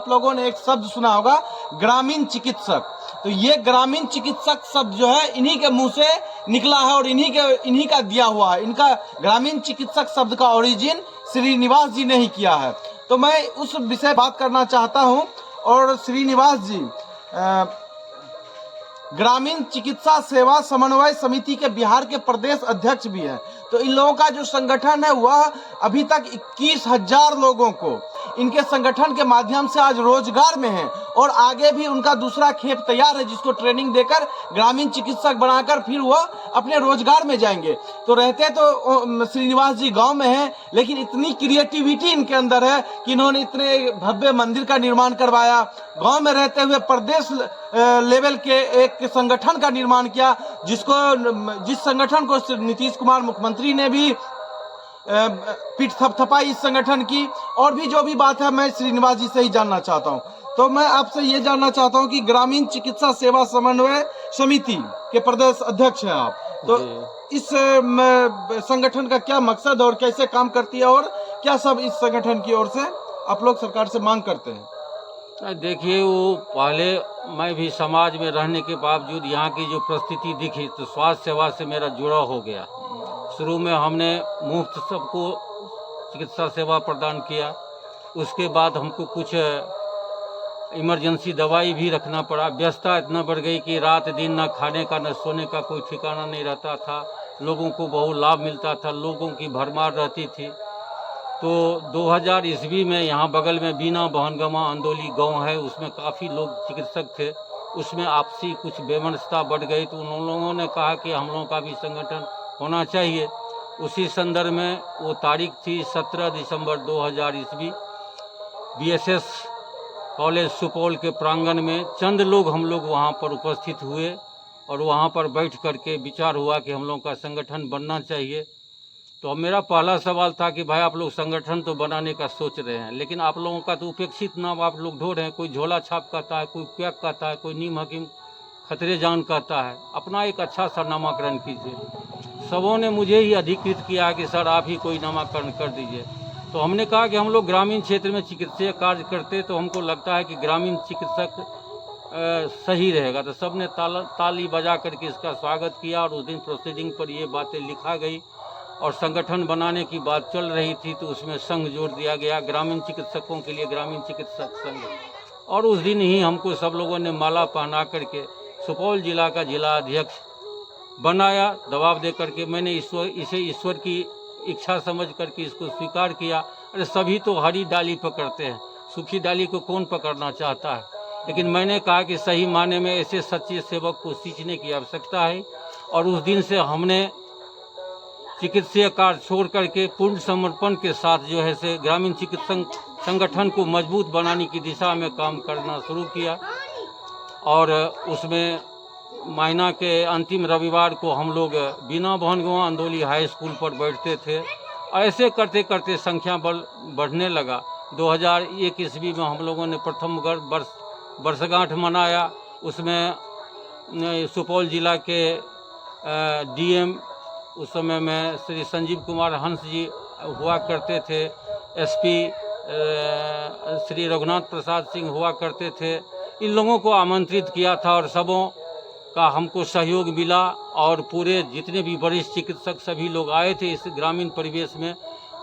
आप लोगों ने एक शब्द सुना होगा, ग्रामीण चिकित्सक। तो ये ग्रामीण चिकित्सक शब्द जो है इन्हीं के मुंह से निकला है और इन्हीं का दिया हुआ है। इनका ग्रामीण चिकित्सक शब्द का ओरिजिन श्रीनिवास जी ने ही किया है। तो मैं उस विषय बात करना चाहता हूं। और श्रीनिवास जी ग्रामीण चिकित्सा सेवा समन्वय समिति के बिहार के प्रदेश अध्यक्ष भी हैं। तो इन लोगों का जो संगठन है वह अभी तक 21,000 लोगों को इनके संगठन के माध्यम से आज रोजगार में है और आगे भी उनका दूसरा खेप तैयार है, जिसको ट्रेनिंग देकर ग्रामीण चिकित्सक बनाकर फिर वह अपने रोजगार में जाएंगे। तो रहते तो श्रीनिवास जी गांव में हैं, लेकिन इतनी क्रिएटिविटी इनके अंदर है कि इन्होंने इतने भव्य मंदिर का निर्माण करवाया, गांव में रहते हुए प्रदेश लेवल के एक संगठन का निर्माण किया, जिस संगठन को नीतीश कुमार मुख्यमंत्री ने भी पीठ थपथपाई इस संगठन की। और भी जो भी बात है मैं श्रीनिवास जी से ही जानना चाहता हूं। तो मैं आपसे ये जानना चाहता हूं कि ग्रामीण चिकित्सा सेवा समन्वय समिति के प्रदेश अध्यक्ष हैं आप, तो इस संगठन का क्या मकसद और कैसे काम करती है और क्या सब इस संगठन की ओर से आप लोग सरकार से मांग करते हैं? देखिए, वो पहले मैं भी समाज में रहने के बावजूद यहाँ की जो परिस्थिति दिखी तो स्वास्थ्य सेवा से मेरा जुड़ाव हो गया। शुरू में हमने मुफ्त सबको चिकित्सा सेवा प्रदान किया, उसके बाद हमको कुछ इमरजेंसी दवाई भी रखना पड़ा। व्यस्तता इतना बढ़ गई कि रात दिन न खाने का न सोने का कोई ठिकाना नहीं रहता था। लोगों को बहुत लाभ मिलता था, लोगों की भरमार रहती थी। तो 2000 ईस्वी में यहाँ बगल में बीना बहनगमा अंदोली गांव है, उसमें काफ़ी लोग चिकित्सक थे। उसमें आपसी कुछ बेमनस्ता बढ़ गई तो उन लोगों ने कहा कि हम लोगों का भी संगठन होना चाहिए। उसी संदर्भ में वो तारीख थी 17 दिसंबर 2000 ईस्वी। BSS कॉलेज सुपौल के प्रांगण में चंद लोग हम लोग वहाँ पर उपस्थित हुए और वहाँ पर बैठ करके विचार हुआ कि हम लोगों का संगठन बनना चाहिए। तो अब मेरा पहला सवाल था कि भाई आप लोग संगठन तो बनाने का सोच रहे हैं, लेकिन आप लोगों का तो उपेक्षित नाम आप लोग ढो रहे हैं। कोई झोला छाप कहता है, कोई क्वैक कहता है, कोई नीम हकीम खतरे जान कहता है। अपना एक अच्छा सा नामाकरण कीजिए। सबों ने मुझे ही अधिकृत किया कि सर आप ही कोई नामाकरण कर दीजिए। तो हमने कहा कि हम लोग ग्रामीण क्षेत्र में चिकित्सीय कार्य करते तो हमको लगता है कि ग्रामीण चिकित्सक सही रहेगा। तो सब ने ताली बजा करके इसका स्वागत किया और उस दिन प्रोसीडिंग पर ये बातें लिखा गई और संगठन बनाने की बात चल रही थी तो उसमें संघ जोड़ दिया गया, ग्रामीण चिकित्सकों के लिए ग्रामीण चिकित्सक संघ। और उस दिन ही हमको सब लोगों ने माला पहना करके सुपौल जिला का जिला अध्यक्ष बनाया, दबाव दे करके। मैंने इसे ईश्वर की इच्छा समझ करके इसको स्वीकार किया। अरे सभी तो हरी डाली पकड़ते हैं, सूखी डाली को कौन पकड़ना चाहता है। लेकिन मैंने कहा कि सही माने में ऐसे सच्चे सेवक को सींचने की आवश्यकता है। और उस दिन से हमने चिकित्सीय कार्य छोड़ करके पूर्ण समर्पण के साथ जो है से ग्रामीण चिकित्सक संगठन को मजबूत बनाने की दिशा में काम करना शुरू किया। और उसमें महीना के अंतिम रविवार को हम लोग बीना बहनगमा अंदोली हाई स्कूल पर बैठते थे। ऐसे करते करते संख्या बल बढ़ने लगा। 2001 ईस्वी में हम लोगों ने प्रथम वर्षगांठ मनाया। उसमें सुपौल जिला के DM उस समय में श्री संजीव कुमार हंस जी हुआ करते थे, SP श्री रघुनाथ प्रसाद सिंह हुआ करते थे। इन लोगों को आमंत्रित किया था और सबों का हमको सहयोग मिला और पूरे जितने भी वरिष्ठ चिकित्सक सभी लोग आए थे इस ग्रामीण परिवेश में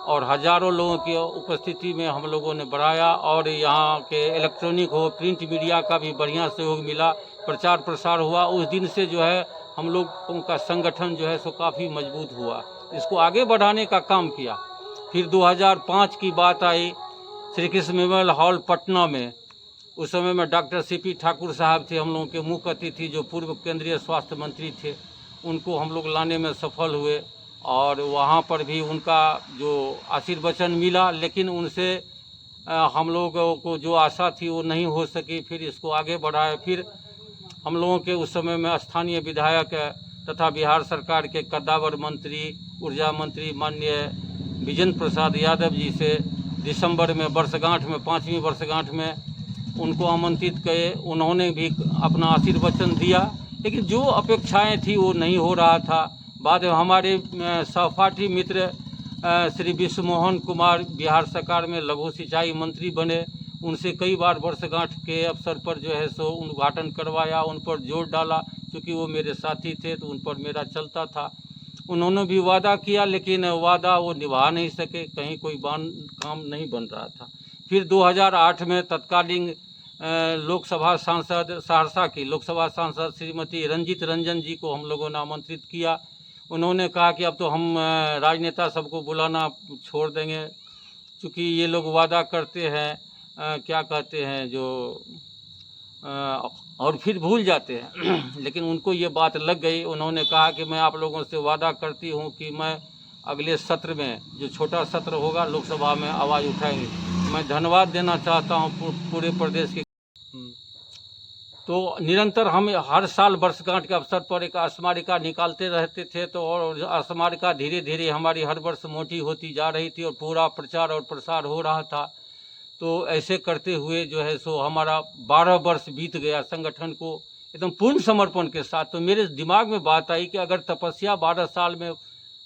और हजारों लोगों की उपस्थिति में हम लोगों ने बढ़ाया। और यहाँ के इलेक्ट्रॉनिक हो, प्रिंट मीडिया का भी बढ़िया सहयोग मिला, प्रचार प्रसार हुआ। उस दिन से जो है हम लोगों का संगठन जो है सो काफ़ी मजबूत हुआ, इसको आगे बढ़ाने का काम किया। फिर 2005 की बात आई, श्री कृष्ण मेमोरियल हॉल पटना में। उस समय में डॉक्टर CP ठाकुर साहब थे हम लोगों के मुख्य अतिथि, जो पूर्व केंद्रीय स्वास्थ्य मंत्री थे। उनको हम लोग लाने में सफल हुए और वहाँ पर भी उनका जो आशीर्वचन मिला, लेकिन उनसे हम लोगों को जो आशा थी वो नहीं हो सकी। फिर इसको आगे बढ़ाए। फिर हम लोगों के उस समय में स्थानीय विधायक तथा बिहार सरकार के कद्दावर मंत्री, ऊर्जा मंत्री माननीय विजेंद्र प्रसाद यादव जी से दिसंबर में वर्षगांठ में 5वीं वर्षगांठ में उनको आमंत्रित किए। उन्होंने भी अपना आशीर्वचन दिया, लेकिन जो अपेक्षाएं थी वो नहीं हो रहा था। बाद में हमारे सहपाठी मित्र श्री विश्व मोहन कुमार बिहार सरकार में लघु सिंचाई मंत्री बने। उनसे कई बार वर्षगांठ के अवसर पर जो है सो उद्घाटन करवाया, उन पर जोर डाला, क्योंकि वो मेरे साथी थे तो उन पर मेरा चलता था। उन्होंने भी वादा किया, लेकिन वादा वो निभा नहीं सके, कहीं कोई काम नहीं बन रहा था। फिर 2008 में तत्कालीन लोकसभा सांसद, सहरसा की लोकसभा सांसद श्रीमती रंजित रंजन जी को हम लोगों ने आमंत्रित किया। उन्होंने कहा कि अब तो हम राजनेता सबको बुलाना छोड़ देंगे, क्योंकि ये लोग वादा करते हैं, क्या कहते हैं जो और फिर भूल जाते हैं। लेकिन उनको ये बात लग गई। उन्होंने कहा कि मैं आप लोगों से वादा करती हूँ कि मैं अगले सत्र में, जो छोटा सत्र होगा लोकसभा में, आवाज़ उठाएंगे। मैं धन्यवाद देना चाहता हूँ पूरे प्रदेश के। तो निरंतर हम हर साल वर्षगांठ के अवसर पर एक स्मारिका निकालते रहते थे, तो और स्मारिका धीरे धीरे हमारी हर वर्ष मोटी होती जा रही थी और पूरा प्रचार और प्रसार हो रहा था। तो ऐसे करते हुए जो है सो हमारा 12 वर्ष बीत गया संगठन को एकदम पूर्ण समर्पण के साथ। तो मेरे दिमाग में बात आई कि अगर तपस्या 12 साल में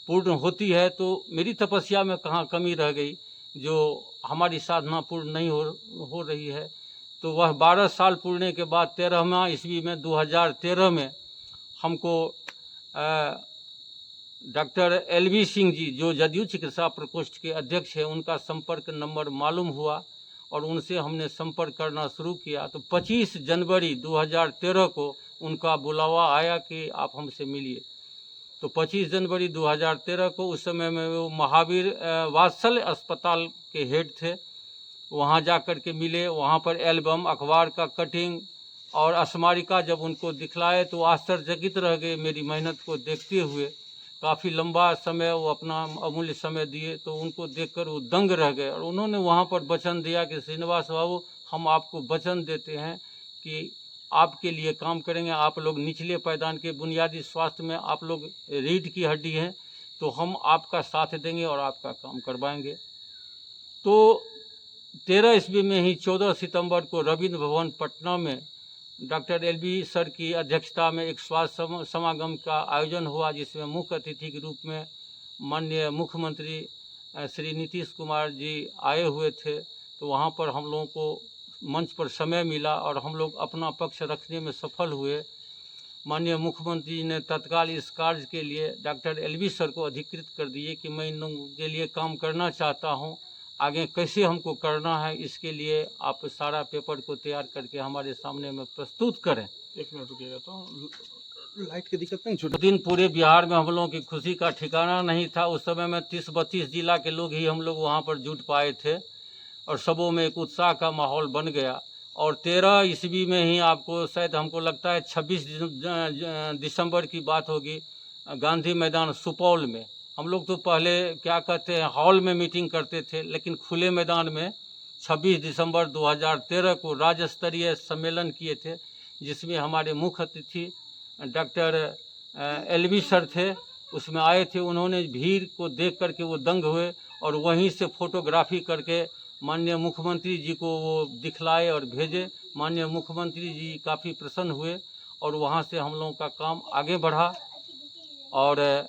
पूर्ण होती है तो मेरी तपस्या में कहाँ कमी रह गई, जो हमारी साधना पूर्ण नहीं हो रही है। तो वह 12 साल पूर्णे के बाद 13वां ईस्वी में 2013 में हमको डॉक्टर LV सिंह जी, जो जदयू चिकित्सा प्रकोष्ठ के अध्यक्ष हैं, उनका संपर्क नंबर मालूम हुआ और उनसे हमने संपर्क करना शुरू किया। तो 25 जनवरी 2013 को उनका बुलावा आया कि आप हमसे मिलिए। तो 25 जनवरी 2013 को, उस समय में वो महावीर वात्सल्य अस्पताल के हेड थे, वहाँ जा कर के मिले। वहाँ पर एल्बम, अखबार का कटिंग और स्मारिका जब उनको दिखलाए तो आश्चर्यचकित रह गए मेरी मेहनत को देखते हुए। काफ़ी लंबा समय वो अपना अमूल्य समय दिए, तो उनको देखकर वो दंग रह गए। और उन्होंने वहाँ पर वचन दिया कि श्रीनिवास बाबू, हम आपको वचन देते हैं कि आपके लिए काम करेंगे। आप लोग निचले पायदान के बुनियादी स्वास्थ्य में आप लोग रीढ़ की हड्डी हैं, तो हम आपका साथ देंगे और आपका काम करवाएंगे। तो 13 ईस्वी में ही 14 सितंबर को रविंद्र भवन पटना में डॉक्टर LV सर की अध्यक्षता में एक स्वास्थ्य समागम का आयोजन हुआ, जिसमें मुख्य अतिथि के रूप में माननीय मुख्यमंत्री श्री नीतीश कुमार जी आए हुए थे। तो वहाँ पर हम लोगों को मंच पर समय मिला और हम लोग अपना पक्ष रखने में सफल हुए। माननीय मुख्यमंत्री जी ने तत्काल इस कार्य के लिए डॉक्टर LV सर को अधिकृत कर दिए कि मैं इन लोगों के लिए काम करना चाहता हूँ, आगे कैसे हमको करना है, इसके लिए आप सारा पेपर को तैयार करके हमारे सामने में प्रस्तुत करें। 1 मिनट रुकिएगा, तो लाइट की दिक्कत नहीं छोटी। दिन पूरे बिहार में हम लोगों की खुशी का ठिकाना नहीं था। उस समय में 30-32 जिला के लोग ही हम लोग वहाँ पर जुट पाए थे और सबों में एक उत्साह का माहौल बन गया। और 13 ईस्वी में ही आपको शायद, हमको लगता है 26 दिसंबर की बात होगी, गांधी मैदान सुपौल में हम लोग तो पहले क्या कहते हैं हॉल में मीटिंग करते थे, लेकिन खुले मैदान में 26 दिसंबर 2013 को राज्य स्तरीय सम्मेलन किए थे, जिसमें हमारे मुख्य अतिथि डॉक्टर LV सर थे, उसमें आए थे। उन्होंने भीड़ को देख करके वो दंग हुए और वहीं से फोटोग्राफी करके माननीय मुख्यमंत्री जी को वो दिखलाए और भेजे। माननीय मुख्यमंत्री जी काफ़ी प्रसन्न हुए और वहाँ से हम लोगों का काम आगे बढ़ा। और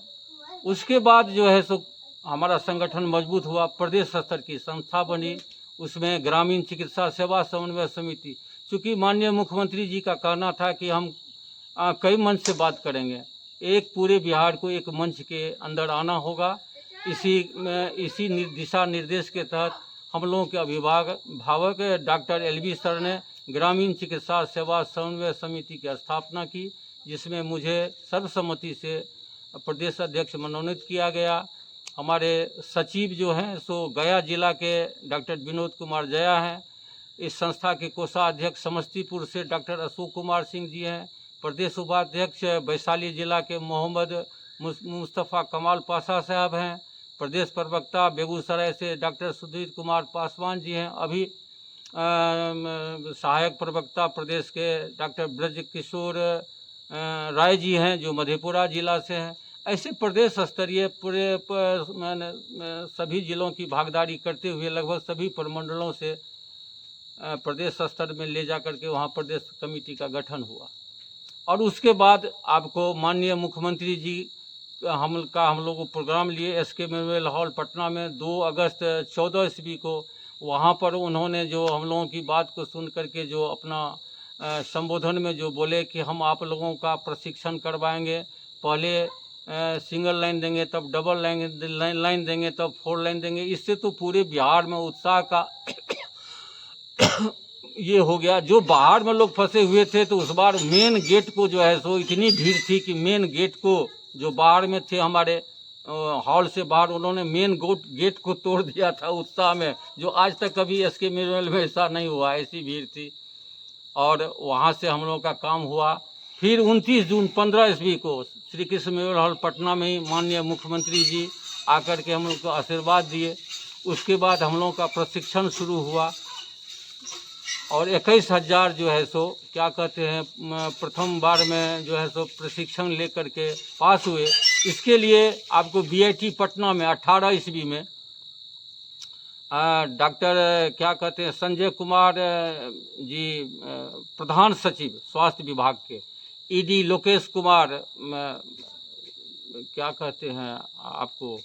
उसके बाद जो है सो हमारा संगठन मजबूत हुआ, प्रदेश स्तर की संस्था बनी, उसमें ग्रामीण चिकित्सा सेवा समन्वय समिति। चूँकि माननीय मुख्यमंत्री जी का कहना था कि हम कई मंच से बात करेंगे, एक पूरे बिहार को एक मंच के अंदर आना होगा। इसी दिशा निर्देश के तहत हम लोगों के अभिभावक डॉक्टर LV सर ने ग्रामीण चिकित्सा सेवा समन्वय समिति की स्थापना की, जिसमें मुझे सर्वसम्मति से प्रदेश अध्यक्ष मनोनीत किया गया। हमारे सचिव जो हैं सो गया जिला के डॉक्टर विनोद कुमार जया हैं। इस संस्था के कोषाध्यक्ष समस्तीपुर से डॉक्टर अशोक कुमार सिंह जी हैं। प्रदेश उपाध्यक्ष वैशाली जिला के मोहम्मद मुस्तफ़ा कमाल पाशा साहब हैं। प्रदेश प्रवक्ता बेगूसराय से डॉक्टर सुधीर कुमार पासवान जी हैं। अभी सहायक प्रवक्ता प्रदेश के डॉक्टर ब्रज किशोर राय जी हैं, जो मधेपुरा जिला से हैं। ऐसे प्रदेश स्तरीय पूरे सभी जिलों की भागीदारी करते हुए लगभग सभी प्रमंडलों से प्रदेश स्तर में ले जा करके वहाँ प्रदेश कमेटी का गठन हुआ। और उसके बाद आपको माननीय मुख्यमंत्री जी हम लोग प्रोग्राम लिए SK मेमोरियल हॉल पटना में 2 अगस्त 14 ईस्वी को। वहाँ पर उन्होंने जो हम लोगों की बात को सुन करके जो अपना संबोधन में जो बोले कि हम आप लोगों का प्रशिक्षण करवाएंगे, पहले सिंगल लाइन देंगे, तब डबल लाइन देंगे, तब 4 लाइन देंगे। इससे तो पूरे बिहार में उत्साह का ये हो गया। जो बाहर में लोग फंसे हुए थे तो उस बार मेन गेट को जो है सो इतनी भीड़ थी कि मेन गेट को जो बाहर में थे हमारे हॉल से बाहर, उन्होंने मेन गेट को तोड़ दिया था उत्साह में, जो आज तक कभी एसके मेमोरियल में ऐसा नहीं हुआ, ऐसी भीड़ थी। और वहाँ से हम लोगों का काम हुआ। फिर 29 जून 15 ईस्वी को श्री कृष्ण मेमोरियल हॉल पटना में ही माननीय मुख्यमंत्री जी आकर के हम लोग को आशीर्वाद दिए। उसके बाद हम लोगों का प्रशिक्षण शुरू हुआ और 21,000 जो है सो क्या कहते हैं प्रथम बार में जो है सो प्रशिक्षण लेकर के पास हुए। इसके लिए आपको बीआईटी पटना में 18 ईस्वी में डॉक्टर क्या कहते हैं संजय कुमार जी प्रधान सचिव स्वास्थ्य विभाग के, ईडी लोकेश कुमार क्या कहते हैं आपको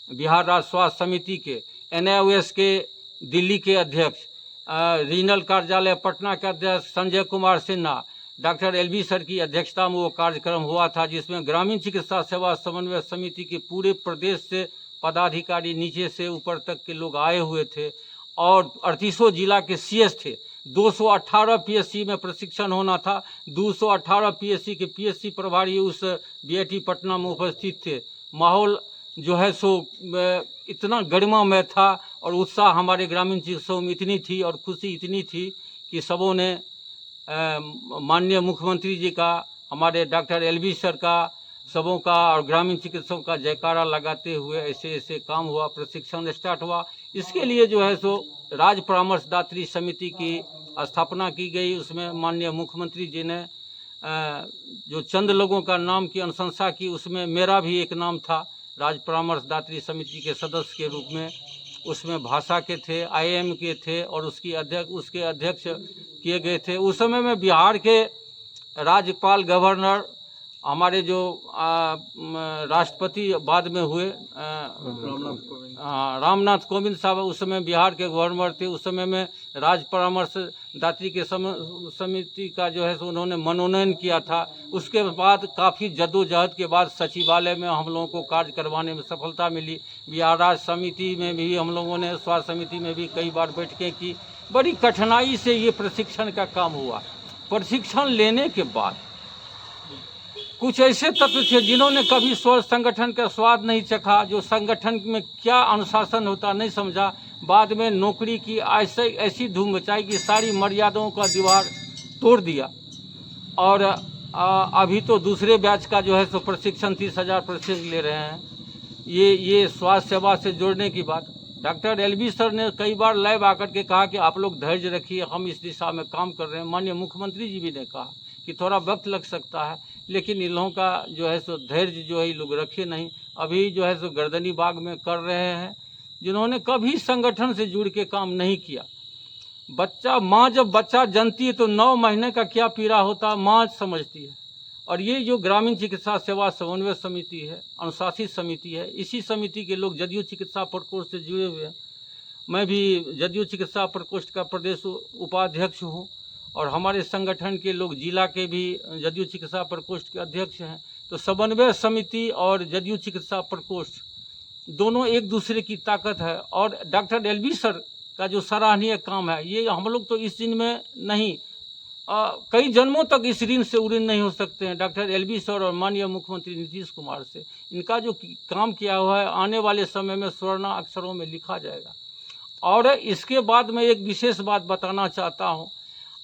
बिहार राज्य स्वास्थ्य समिति के, एनआईओएस के दिल्ली के अध्यक्ष, रीजनल कार्यालय पटना के अध्यक्ष Sanjay Kumar Sinha, doctor L B sir की अध्यक्षता में वो कार्यक्रम हुआ था, जिसमें ग्रामीण चिकित्सा सेवा समन्वय समिति के पूरे प्रदेश से पदाधिकारी नीचे से ऊपर तक के लोग आए हुए थे और 38 जिला के सीएस थे। 218 पीएससी में प्रशिक्षण होना था। 218 पीएससी के पीएससी प्रभारी उस बीआईटी पटना में उपस्थित थे। माहौल जो है सो इतना गरिमामय था और उत्साह हमारे ग्रामीण चिकित्सकों में इतनी थी और खुशी इतनी थी कि सबों ने माननीय मुख्यमंत्री जी का, हमारे डॉक्टर एलबी सर का, सबों का और ग्रामीण चिकित्सकों का जयकारा लगाते हुए ऐसे ऐसे काम हुआ, प्रशिक्षण स्टार्ट हुआ। इसके लिए जो है सो राज्य परामर्शदात्री समिति की स्थापना की गई। उसमें माननीय मुख्यमंत्री जी ने जो चंद लोगों का नाम की अनुशंसा की, उसमें मेरा भी एक नाम था राज्य परामर्शदात्री समिति के सदस्य के रूप में। उसमें भाषा के थे, आईएम के थे और उसके अध्यक्ष किए गए थे। उस समय में बिहार के राज्यपाल गवर्नर, हमारे जो राष्ट्रपति बाद में हुए रामनाथ कोविंद साहब उस समय बिहार के गवर्नर थे। उस समय में राज्य परामर्शदात्री के समिति का जो है उन्होंने मनोनयन किया था। उसके बाद काफ़ी जद्दोजहद के बाद सचिवालय में हम लोगों को कार्य करवाने में सफलता मिली। बिहार राज्य समिति में भी हम लोगों ने, स्वास्थ्य समिति में भी कई बार बैठकें की। बड़ी कठिनाई से ये प्रशिक्षण का काम हुआ। प्रशिक्षण लेने के बाद कुछ ऐसे तत्व थे जिन्होंने कभी संगठन का स्वाद नहीं चखा, जो संगठन में क्या अनुशासन होता नहीं समझा। बाद में नौकरी की ऐसी धूम मचाई कि सारी मर्यादाओं का दीवार तोड़ दिया। और अभी तो दूसरे बैच का जो है सो प्रशिक्षण 30,000 प्रशिक्षण ले रहे हैं। ये स्वास्थ्य सेवा से जोड़ने की बात। डॉक्टर एलबी सर ने कई बार लाइव आकर के कहा कि आप लोग धैर्य रखिए, हम इस दिशा में काम कर रहे हैं। माननीय मुख्यमंत्री जी भी ने कहा कि थोड़ा वक्त लग सकता है, लेकिन इन लोगों का जो है सो धैर्य जो है ये लोग रखे नहीं। अभी जो है सो गर्दनी बाग में कर रहे हैं, जिन्होंने कभी संगठन से जुड़ के काम नहीं किया। माँ जब बच्चा जनती है तो 9 महीने का क्या पीड़ा होता माँ समझती है। और ये जो ग्रामीण चिकित्सा सेवा समन्वय समिति है, अनुशासित समिति है, इसी समिति के लोग जदयू चिकित्सा प्रकोष्ठ से जुड़े हुए हैं। मैं भी जदयू चिकित्सा प्रकोष्ठ का प्रदेश उपाध्यक्ष हूँ और हमारे संगठन के लोग जिला के भी जदयू चिकित्सा प्रकोष्ठ के अध्यक्ष हैं। तो समन्वय समिति और जदयू चिकित्सा प्रकोष्ठ दोनों एक दूसरे की ताकत है। और डॉक्टर एलबी सर का जो सराहनीय काम है, ये हम लोग तो इस दिन में नहीं, कई जन्मों तक इस ऋण से उऋण नहीं हो सकते हैं। डॉक्टर एलबी सर और माननीय मुख्यमंत्री नीतीश कुमार से इनका जो काम किया हुआ है आने वाले समय में स्वर्ण अक्षरों में लिखा जाएगा। और इसके बाद मैं एक विशेष बात बताना चाहता हूँ।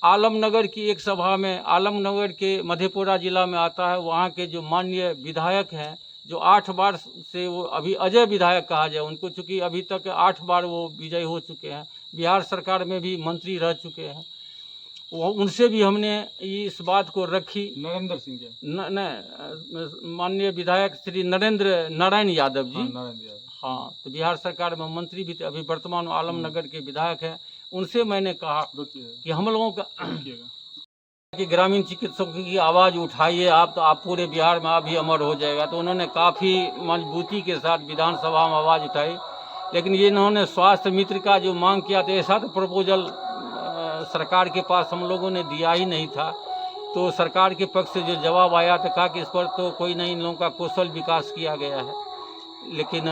आलमनगर की एक सभा में, आलमनगर के मधेपुरा जिला में आता है, वहाँ के जो माननीय विधायक हैं, जो 8 बार से वो अभी अजय विधायक कहा जाए उनको, चूँकि अभी तक 8 बार वो विजयी हो चुके हैं, बिहार सरकार में भी मंत्री रह चुके हैं। वो उनसे भी हमने इस बात को रखी। नरेंद्र सिंह नहीं, माननीय विधायक श्री नारायण यादव जी। हाँ, तो बिहार सरकार में मंत्री भी थे, अभी वर्तमान आलमनगर के विधायक हैं। उनसे मैंने कहा कि हम लोगों का कि ग्रामीण चिकित्सकों की आवाज़ उठाइए आप, तो आप पूरे बिहार में आप भी अमर हो जाएगा। तो उन्होंने काफ़ी मजबूती के साथ विधानसभा में आवाज़ उठाई। लेकिन ये इन्होंने स्वास्थ्य मित्र का जो मांग किया था, ऐसा तो प्रपोजल सरकार के पास हम लोगों ने दिया ही नहीं था। तो सरकार के पक्ष से जो जवाब आया तो कहा कि इस पर तो कोई नहीं, इन लोगों का कौशल विकास किया गया है, लेकिन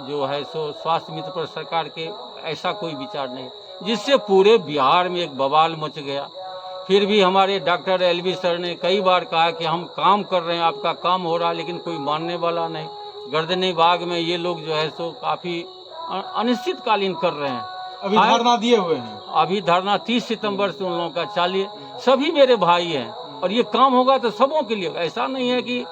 जो है सो स्वास्थ्य मित्र पर सरकार के ऐसा कोई विचार नहीं, जिससे पूरे बिहार में एक बवाल मच गया। फिर भी हमारे डॉक्टर एलवी सर ने कई बार कहा कि हम काम कर रहे हैं, आपका काम हो रहा है, लेकिन कोई मानने वाला नहीं। गर्दनी बाग में ये लोग जो है सो काफ़ी अनिश्चितकालीन कर रहे हैं, अभी धरना दिए हुए हैं। अभी धरना 30 सितंबर से उन लोगों का चालिए। सभी मेरे भाई हैं और ये काम होगा तो सबों के लिए। ऐसा नहीं है कि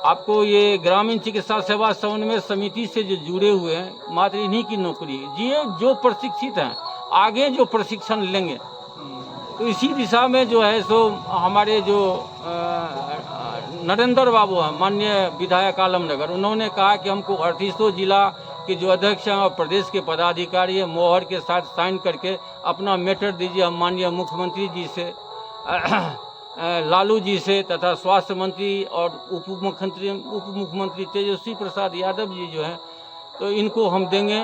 आपको ये ग्रामीण चिकित्सा सेवा समन्वय समिति से जो जुड़े हुए हैं मात्र इन्हीं की नौकरी है। ये जो प्रशिक्षित हैं आगे जो प्रशिक्षण लेंगे, तो इसी दिशा में जो है सो हमारे जो नरेंद्र बाबू हैं, माननीय विधायक आलमनगर, उन्होंने कहा कि हमको 38 जिला के जो अध्यक्ष हैं और प्रदेश के पदाधिकारी हैं मोहर के साथ साइन करके अपना मैटर दीजिए। हम माननीय मुख्यमंत्री जी से लालू जी से तथा स्वास्थ्य मंत्री और उप मुख्यमंत्री तेजस्वी प्रसाद यादव जी जो हैं, तो इनको हम देंगे।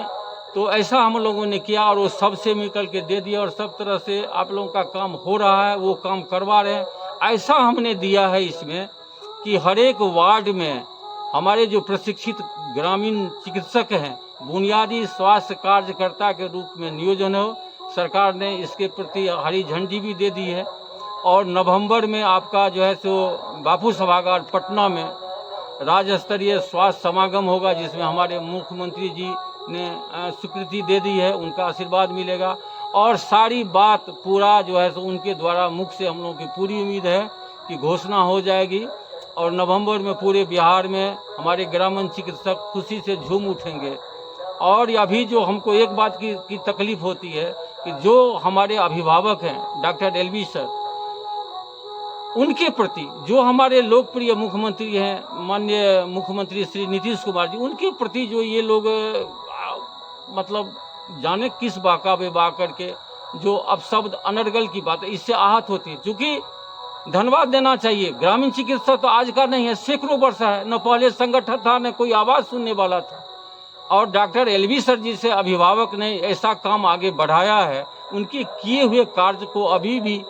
तो ऐसा हम लोगों ने किया और वो सबसे मिलकर के दे दिया और सब तरह से आप लोगों का काम हो रहा है, वो काम करवा रहे हैं। ऐसा हमने दिया है इसमें कि हर एक वार्ड में हमारे जो प्रशिक्षित ग्रामीण चिकित्सक हैं, बुनियादी स्वास्थ्य कार्यकर्ता के रूप में नियोजन हो। सरकार ने इसके प्रति हरी झंडी भी दे दी है और नवंबर में आपका जो है सो बापू सभागार पटना में राज्य स्तरीय स्वास्थ्य समागम होगा, जिसमें हमारे मुख्यमंत्री जी ने स्वीकृति दे दी है, उनका आशीर्वाद मिलेगा और सारी बात पूरा जो है सो उनके द्वारा मुख से हम लोगों की पूरी उम्मीद है कि घोषणा हो जाएगी और नवंबर में पूरे बिहार में हमारे ग्रामीण चिकित्सक खुशी से झूम उठेंगे। और अभी जो हमको एक बात की तकलीफ होती है कि जो हमारे अभिभावक हैं डॉक्टर एलवी सर, उनके प्रति जो हमारे लोकप्रिय मुख्यमंत्री हैं माननीय मुख्यमंत्री श्री नीतीश कुमार जी, उनके प्रति जो ये लोग मतलब जाने किस बाका बेबा करके जो अपशब्द अनर्गल की बात है, इससे आहत होती है। क्योंकि धन्यवाद देना चाहिए, ग्रामीण चिकित्सा तो आज का नहीं है, सैकड़ों वर्ष है, न पहले संगठन था न कोई आवाज़ सुनने वाला था। और डॉक्टर एलवी सर जी से अभिभावक ने ऐसा काम आगे बढ़ाया है, उनके किए हुए कार्य को अभी भी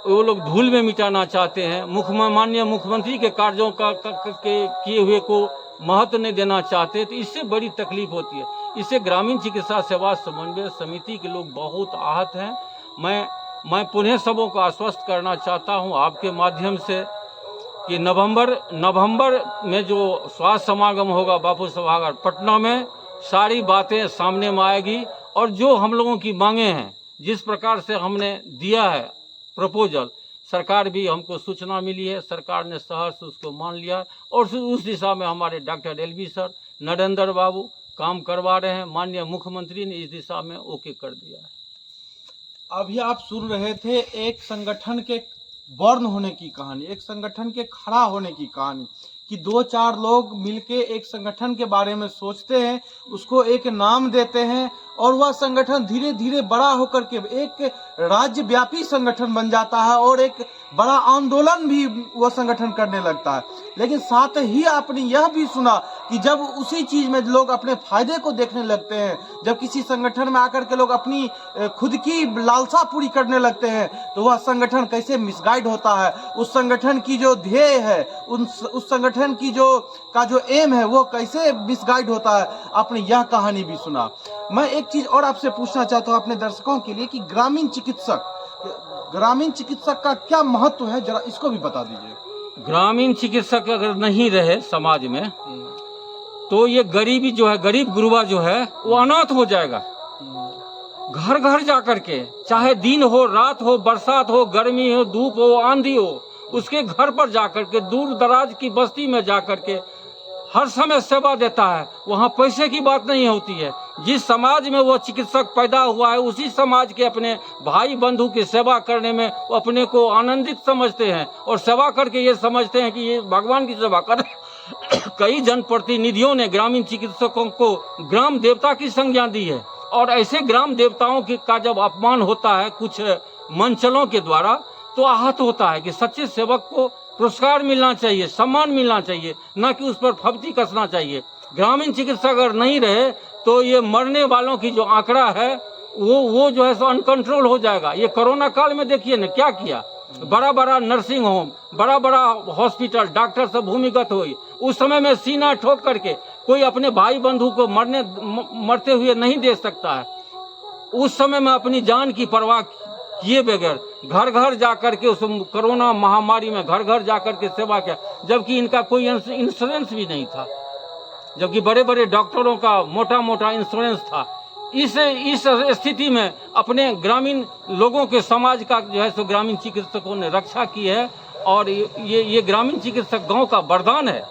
वो लोग धूल में मिटाना चाहते हैं। माननीय मुख्यमंत्री के कार्यों के किए हुए को महत्व नहीं देना चाहते, तो इससे बड़ी तकलीफ होती है। इससे ग्रामीण चिकित्सा सेवा समन्वय समिति के लोग बहुत आहत हैं। मैं पुनः सबों को आश्वस्त करना चाहता हूं आपके माध्यम से कि नवंबर में जो स्वास्थ्य समागम होगा बापू सभागार पटना में, सारी बातें सामने में आएगी और जो हम लोगों की मांगे हैं, जिस प्रकार से हमने दिया है प्रपोजल, सरकार भी हमको सूचना मिली है, सरकार ने सहर्ष उसको मान लिया और उस दिशा में हमारे डॉक्टर एलवी सर, नरेंद्र बाबू काम करवा रहे हैं। माननीय मुख्यमंत्री ने इस दिशा में ओके कर दिया है। अभी आप सुन रहे थे एक संगठन के बॉर्न होने की कहानी, एक संगठन के खड़ा होने की कहानी, कि 2-4 लोग मिलके एक संगठन के बारे में सोचते हैं, उसको एक नाम देते हैं और वह संगठन धीरे धीरे बड़ा होकर के एक राज्यव्यापी संगठन बन जाता है और एक बड़ा आंदोलन भी वह संगठन करने लगता है। लेकिन साथ ही आपने यह भी सुना कि जब उसी चीज में लोग अपने फायदे को देखने लगते हैं, जब किसी संगठन में आकर के लोग अपनी खुद की लालसा पूरी करने लगते हैं, तो वह संगठन कैसे मिसगाइड होता है। उस संगठन की जो ध्येय है, उस संगठन की जो एम है, वो कैसे मिसगाइड होता है। आपने यह कहानी भी सुना। मैं एक चीज और आपसे पूछना चाहता हूँ अपने दर्शकों के लिए कि ग्रामीण चिकित्सक का क्या महत्व है, जरा इसको भी बता दीजिए। ग्रामीण चिकित्सक अगर नहीं रहे समाज में तो ये गरीबी जो है, गरीब गुरुबा जो है, वो अनाथ हो जाएगा। घर घर जाकर के, चाहे दिन हो रात हो, बरसात हो, गर्मी हो, धूप हो, आंधी हो, उसके घर पर जाकर के, दूर दराज की बस्ती में जाकर के हर समय सेवा देता है। वहाँ पैसे की बात नहीं होती है। जिस समाज में वो चिकित्सक पैदा हुआ है, उसी समाज के अपने भाई बंधु की सेवा करने में वो अपने को आनंदित समझते हैं और सेवा करके ये समझते हैं कि ये भगवान की सेवा कर कई जनप्रतिनिधियों ने ग्रामीण चिकित्सकों को ग्राम देवता की संज्ञा दी है और ऐसे ग्राम देवताओं का जब अपमान होता है कुछ मंचलों के द्वारा, तो आहत होता है कि सच्चे सेवक को पुरस्कार मिलना चाहिए, सम्मान मिलना चाहिए, न कि उस पर फब्ती कसना चाहिए। ग्रामीण चिकित्सक अगर नहीं रहे तो ये मरने वालों की जो आंकड़ा है वो जो है सो अनकंट्रोल हो जाएगा। ये कोरोना काल में देखिए ना क्या किया, बड़ा बड़ा नर्सिंग होम, बड़ा बड़ा हॉस्पिटल, डॉक्टर सब भूमिगत हुई। उस समय में सीना ठोक करके कोई अपने भाई बंधु को मरते हुए नहीं देख सकता है। उस समय में अपनी जान की परवाह किए बगैर घर घर जाकर के उस कोरोना महामारी में घर घर जाकर के सेवा किया, जबकि इनका कोई इंश्योरेंस भी नहीं था, जबकि बड़े बड़े डॉक्टरों का मोटा मोटा इंश्योरेंस था। इस स्थिति में अपने ग्रामीण लोगों के समाज का जो है सो ग्रामीण चिकित्सकों ने रक्षा की है, और ये ग्रामीण चिकित्सक गांव का वरदान है।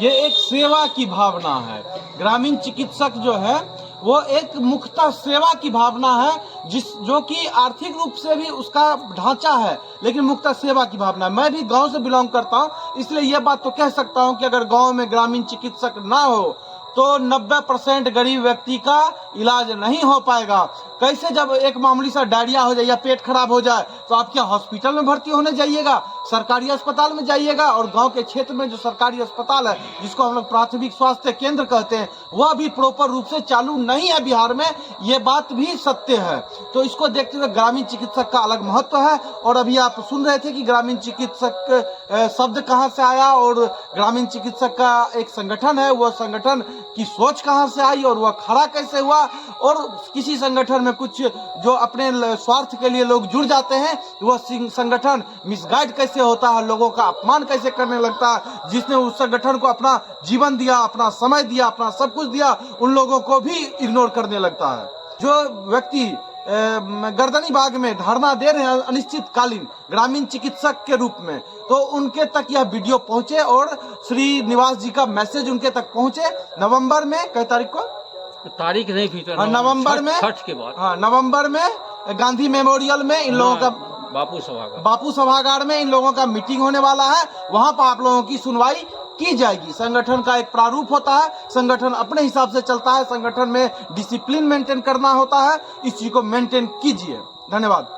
ये एक सेवा की भावना है। ग्रामीण चिकित्सक जो है वो एक मुख्यतः सेवा की भावना है, जो कि आर्थिक रूप से भी उसका ढांचा है, लेकिन मुख्यतः सेवा की भावना है। मैं भी गांव से बिलोंग करता हूं, इसलिए यह बात तो कह सकता हूं कि अगर गांव में ग्रामीण चिकित्सक ना हो तो 90% गरीब व्यक्ति का इलाज नहीं हो पाएगा। कैसे, जब एक मामूली सा डायरिया हो जाए या पेट खराब हो जाए तो आप क्या हॉस्पिटल में भर्ती होने जाइएगा, सरकारी अस्पताल में जाइएगा? और गांव के क्षेत्र में जो सरकारी अस्पताल है, जिसको हम लोग प्राथमिक स्वास्थ्य केंद्र कहते हैं, वह भी प्रॉपर रूप से चालू नहीं है बिहार में। ये बात भी सत्य है। तो इसको देखते हुए ग्रामीण चिकित्सक का अलग महत्व है। और अभी आप सुन रहे थे कि ग्रामीण चिकित्सक शब्द कहाँ से आया, और ग्रामीण चिकित्सक का एक संगठन है, वह संगठन की सोच कहाँ से आई और वह खड़ा कैसे हुआ। और किसी संगठन में कुछ जो अपने स्वार्थ के लिए लोग जुड़ जाते हैं, वह संगठन मिसगाइड कैसे होता है, लोगों का अपमान कैसे करने लगता है। जिसने उस संगठन को अपना जीवन दिया, अपना समय दिया, अपना सब कुछ दिया, उन लोगों को भी इग्नोर करने लगता है। जो व्यक्ति गर्दनी बाग में धरना दे रहे हैं अनिश्चितकालीन ग्रामीण चिकित्सक के रूप में, तो उनके तक यह वीडियो पहुंचे और श्री निवास जी का मैसेज उनके तक पहुंचे। नवंबर में, कई तारीख को, तारीख नहीं फिक्र, नवंबर में, छठ के बाद, हाँ, नवंबर में गांधी मेमोरियल में इन लोगों का, बापू सभागार में इन लोगों का मीटिंग होने वाला है। वहां पर आप लोगों की सुनवाई की जाएगी। संगठन का एक प्रारूप होता है, संगठन अपने हिसाब से चलता है, संगठन में डिसिप्लिन मेंटेन करना होता है। इस चीज को मेंटेन कीजिए। धन्यवाद।